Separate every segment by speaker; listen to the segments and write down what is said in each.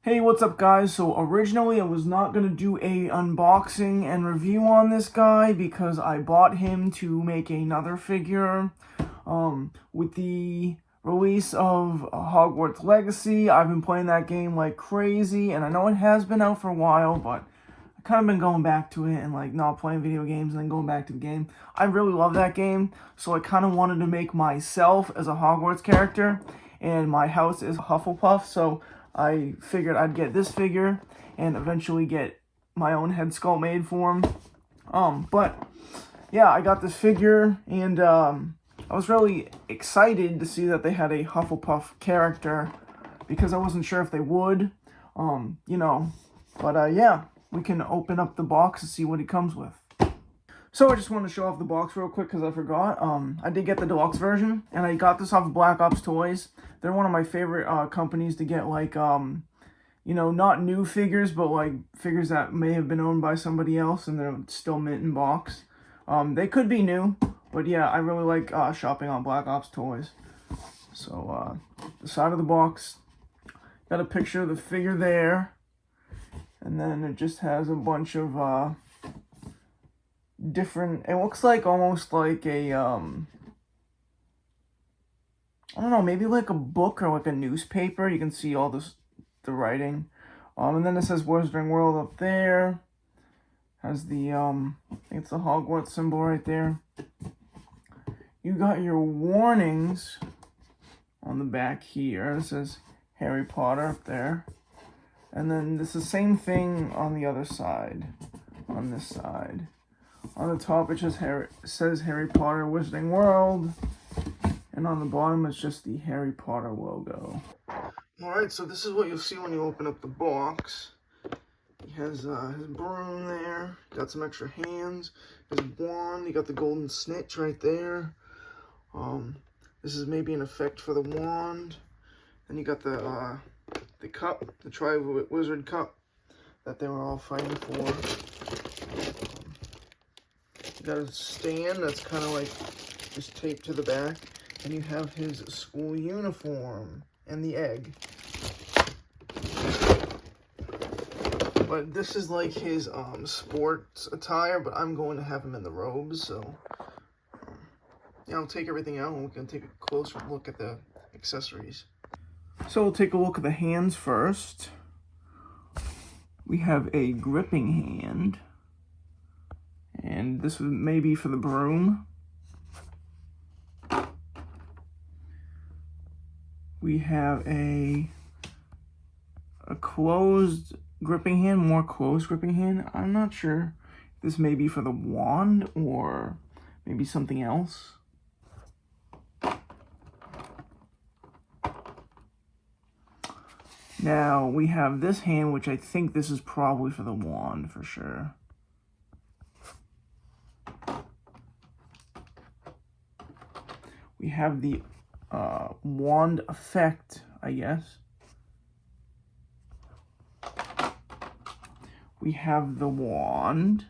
Speaker 1: Hey, what's up guys? So originally I was not going to do a unboxing and review on this guy because I bought him to make another figure. With the release of Hogwarts Legacy, I've been playing that game like crazy, and I know it has been out for a while, but I kind of been going back to it and like not playing video games and then going back to the game. I really love that game, so I kind of wanted to make myself as a Hogwarts character, and my house is Hufflepuff, so I figured I'd get this figure and eventually get my own head sculpt made for him. But yeah, I got this figure, and I was really excited to see that they had a Hufflepuff character because I wasn't sure if they would, But yeah, we can open up the box and see what he comes with. So I just wanted to show off the box real quick because I forgot. I did get the deluxe version, and I got this off of Black Ops Toys. They're one of my favorite companies to get, like, not new figures, but like figures that may have been owned by somebody else and they're still mint in box. They could be new, but yeah, I really like shopping on Black Ops Toys. So the side of the box, got a picture of the figure there, and then it just has a bunch of different, it looks like almost like a I don't know, maybe like a book or like a newspaper. You can see all the writing. And then it says Wizarding World up there. Has the I think it's the Hogwarts symbol right there. You got your warnings on the back here. It says Harry Potter up there. And then it's the same thing on the other side. On this side. On the top it says Harry Potter Wizarding World. And on the bottom it's just the Harry Potter logo. Alright, so this is what you'll see when you open up the box. He has his broom there, got some extra hands, his wand, you got the golden snitch right there. This is maybe an effect for the wand. Then you got the cup, the Tri-Wizard cup that they were all fighting for. You got a stand that's kind of like just taped to the back. And you have his school uniform and the egg. But this is like his sports attire, but I'm going to have him in the robes, so yeah, I'll take everything out and we can take a closer look at the accessories. So we'll take a look at the hands first. We have a gripping hand, and this may be for the broom. We have a closed gripping hand, more closed gripping hand. I'm not sure if this may be for the wand or maybe something else. Now we have this hand, which I think this is probably for the wand for sure. We have the wand effect, I guess. We have the wand.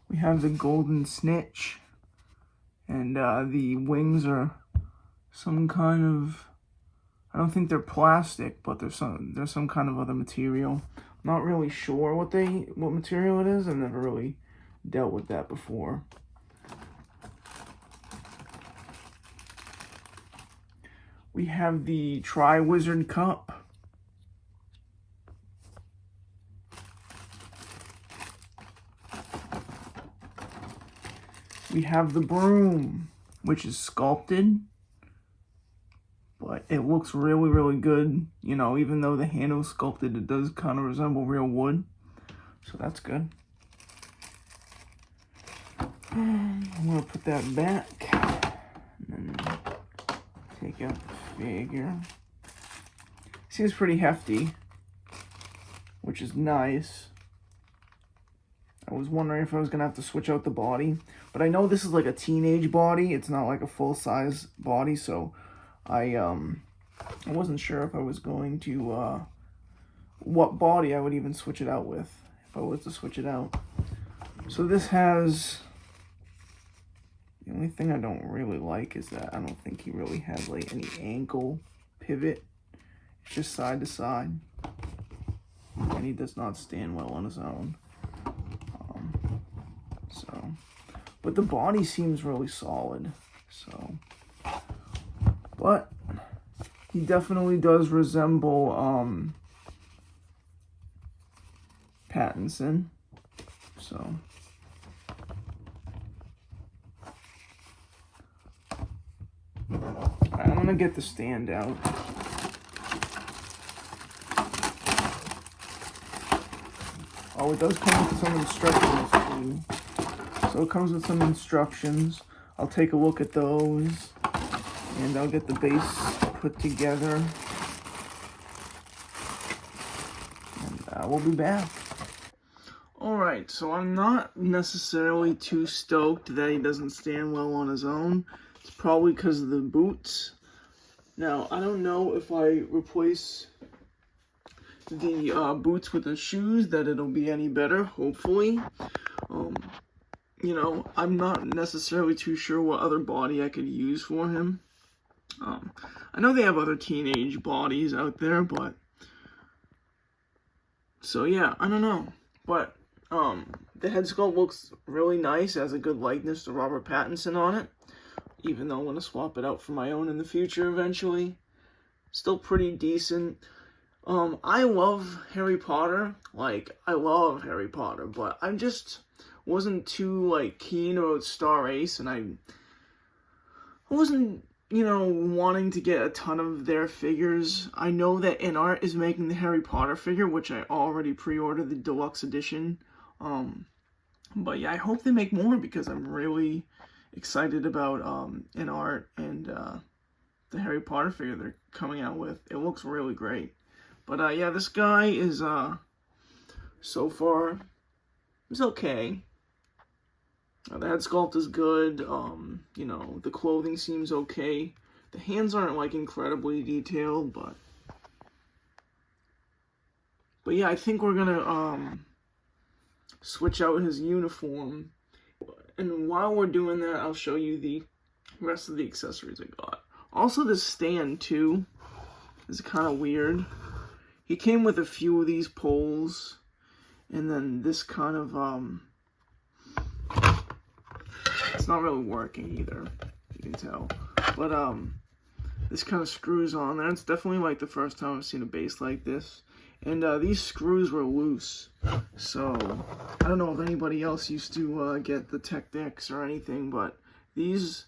Speaker 1: We have the golden snitch, and the wings are some kind of, I don't think they're plastic, but there's some kind of other material. I'm not really sure what material it is. I've never really dealt with that before. We have the Tri-Wizard cup. We have the broom, which is sculpted. But it looks really, really good. You know, even though the handle is sculpted, it does kind of resemble real wood. So that's good. I'm going to put that back. And then take out the figure. Seems pretty hefty, which is nice. I was wondering if I was going to have to switch out the body. But I know this is like a teenage body. It's not like a full-size body, so I wasn't sure if I was going to, what body I would even switch it out with, if I was to switch it out. So this has, the only thing I don't really like is that I don't think he really has like any ankle pivot. It's just side to side. And he does not stand well on his own. But the body seems really solid. So, but he definitely does resemble Pattinson. So, I'm gonna get the stand out. Oh, it does come with some instructions too. So it comes with some instructions. I'll take a look at those, and I'll get the base put together. And we'll be back. Alright, so I'm not necessarily too stoked that he doesn't stand well on his own. It's probably because of the boots. Now, I don't know if I replace the boots with the shoes that it'll be any better, hopefully. You know, I'm not necessarily too sure what other body I could use for him. I know they have other teenage bodies out there, but... So, yeah, I don't know. But, the head sculpt looks really nice. It has a good likeness to Robert Pattinson on it. Even though I'm going to swap it out for my own in the future eventually. Still pretty decent. I love Harry Potter. Like, I love Harry Potter, but I just wasn't too, like, keen about Starace, and I wasn't, you know, wanting to get a ton of their figures. I know that InArt is making the Harry Potter figure, which I already pre-ordered the deluxe edition. But yeah, I hope they make more, because I'm really excited about InArt and the Harry Potter figure they're coming out with. It looks really great. But yeah, this guy is so far is okay. The head sculpt is good. You know, the clothing seems okay. The hands aren't like incredibly detailed, but yeah, I think we're gonna switch out his uniform. And while we're doing that, I'll show you the rest of the accessories I got. Also, this stand too is kind of weird. He came with a few of these poles, and then this kind of it's not really working either, you can tell. But this kind of screws on there. It's definitely like the first time I've seen a base like this. And these screws were loose. So I don't know if anybody else used to get the Tech Decks or anything, but this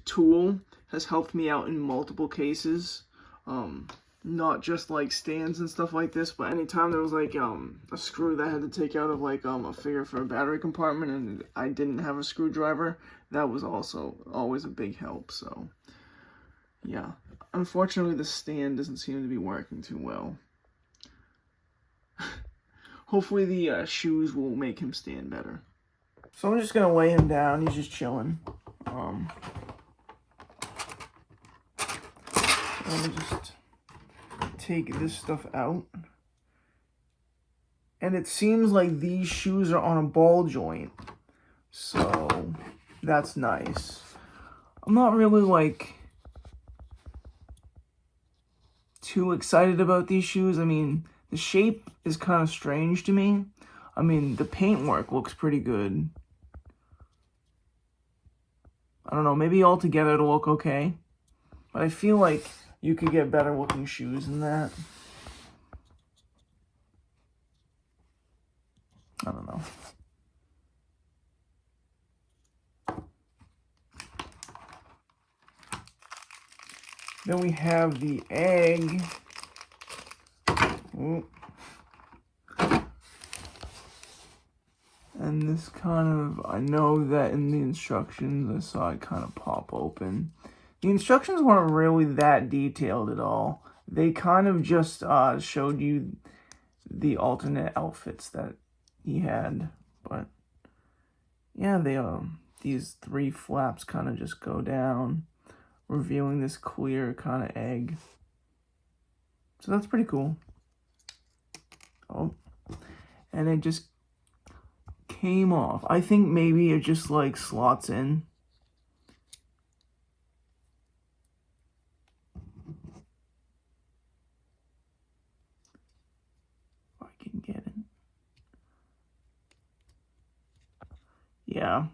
Speaker 1: tool has helped me out in multiple cases. Not just like stands and stuff like this, but anytime there was like a screw that I had to take out of like a figure for a battery compartment and I didn't have a screwdriver, that was also always a big help. So yeah, unfortunately the stand doesn't seem to be working too well. Hopefully the shoes will make him stand better. So I'm just gonna lay him down. He's just chilling. Let me just take this stuff out. And it seems like these shoes are on a ball joint. So that's nice. I'm not really like too excited about these shoes. I mean, the shape is kind of strange to me. I mean, the paintwork looks pretty good. I don't know, maybe altogether it'll look okay. But I feel like you could get better looking shoes than that. I don't know. Then we have the egg. Ooh. And this kind of, I know that in the instructions I saw it kind of pop open. The instructions weren't really that detailed at all. They kind of just showed you the alternate outfits that he had. But yeah, they these three flaps kind of just go down, revealing this clear kind of egg. So that's pretty cool. Oh, and it just came off. I think maybe it just like slots in. If I can get it. Yeah.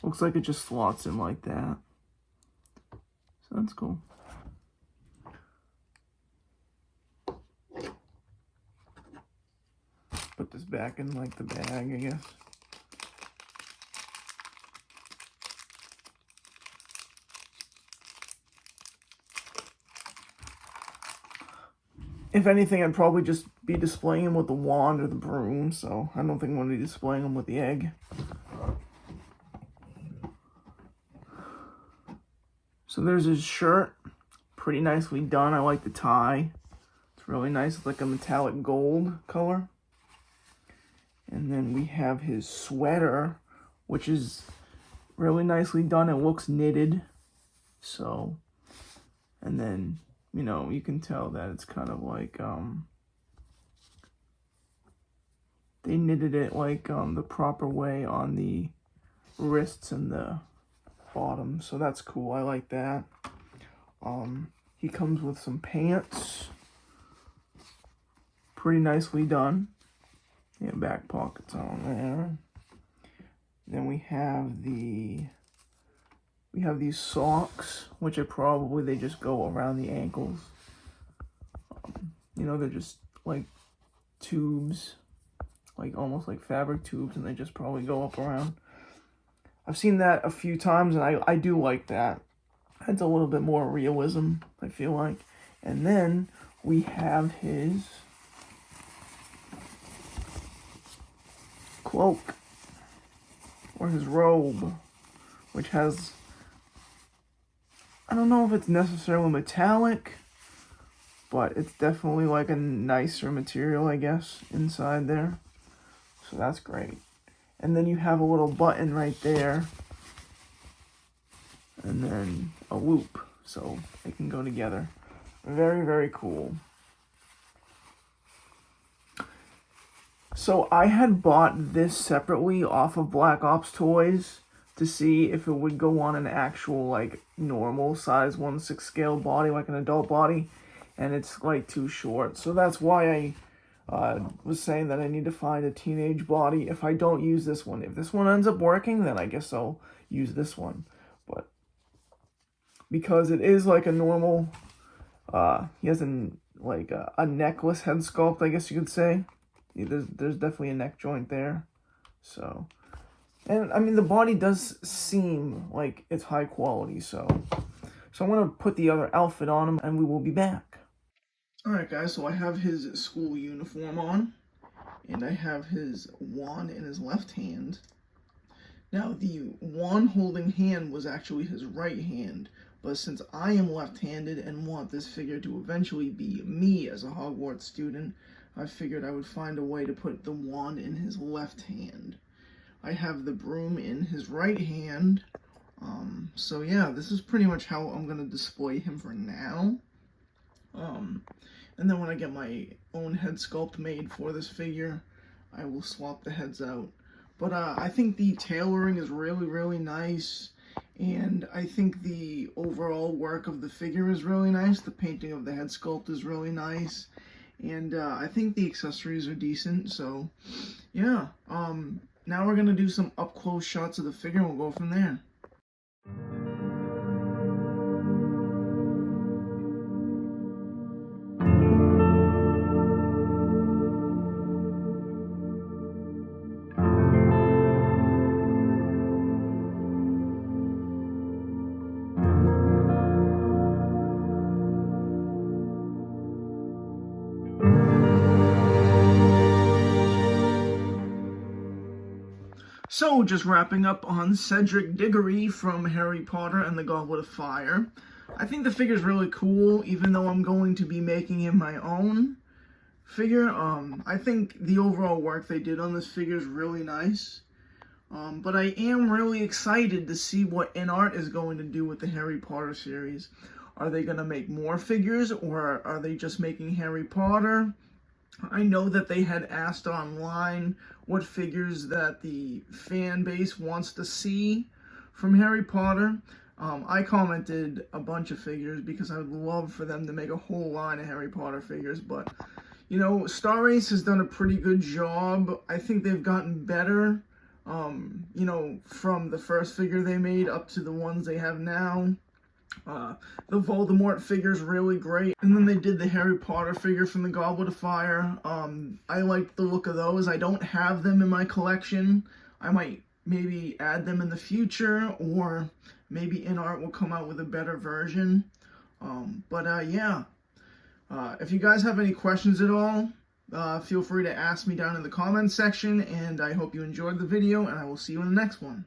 Speaker 1: Looks like it just slots in like that. So that's cool. Put this back in like the bag, I guess. If anything, I'd probably just be displaying him with the wand or the broom, so I don't think I'm going to be displaying him with the egg. So there's his shirt. Pretty nicely done. I like the tie. It's really nice. It's like a metallic gold color. And then we have his sweater, which is really nicely done. It looks knitted. So, and then, you know, you can tell that it's kind of like, they knitted it like the proper way on the wrists and the bottom. So that's cool. I like that. He comes with some pants. Pretty nicely done. Yeah, back pockets on there. Then we have these socks, which are probably, they just go around the ankles. You know, they're just like tubes, like almost like fabric tubes, and they just probably go up around. I've seen that a few times, and I do like that. Adds a little bit more realism, I feel like. And then we have his cloak, or his robe, which has, I don't know if it's necessarily metallic, but it's definitely like a nicer material, I guess, inside there. So that's great. And then you have a little button right there, and then a loop, so they can go together. Very, very cool. So I had bought this separately off of Black Ops Toys to see if it would go on an actual like normal size 1/6 scale body, like an adult body, and it's like too short. So that's why I was saying that I need to find a teenage body if I don't use this one. If this one ends up working, then I guess I'll use this one. But because it is like a normal, he has a necklace head sculpt, I guess you could say. There's definitely a neck joint there. So, and I mean the body does seem like it's high quality. So I'm gonna put the other outfit on him, and we will be back. Alright guys, so I have his school uniform on, and I have his wand in his left hand. Now, the wand holding hand was actually his right hand, but since I am left-handed and want this figure to eventually be me as a Hogwarts student, I figured I would find a way to put the wand in his left hand. I have the broom in his right hand, so yeah, this is pretty much how I'm going to display him for now. And then when I get my own head sculpt made for this figure, I will swap the heads out. But I think the tailoring is really, really nice, and I think the overall work of the figure is really nice. The painting of the head sculpt is really nice, and I think the accessories are decent. So yeah, now we're gonna do some up close shots of the figure, and we'll go from there. So, just wrapping up on Cedric Diggory from Harry Potter and the Goblet of Fire. I think the figure's really cool, even though I'm going to be making him my own figure. I think the overall work they did on this figure is really nice. But I am really excited to see what InArt is going to do with the Harry Potter series. Are they going to make more figures, or are they just making Harry Potter? I know that they had asked online what figures that the fan base wants to see from Harry Potter. I commented a bunch of figures because I would love for them to make a whole line of Harry Potter figures, but you know, Starace has done a pretty good job. I think they've gotten better, you know, from the first figure they made up to the ones they have now. The Voldemort figure's really great. And then they did the Harry Potter figure from the Goblet of Fire. I like the look of those. I don't have them in my collection. I might maybe add them in the future, or maybe InArt will come out with a better version. Yeah. If you guys have any questions at all, feel free to ask me down in the comments section, and I hope you enjoyed the video, and I will see you in the next one.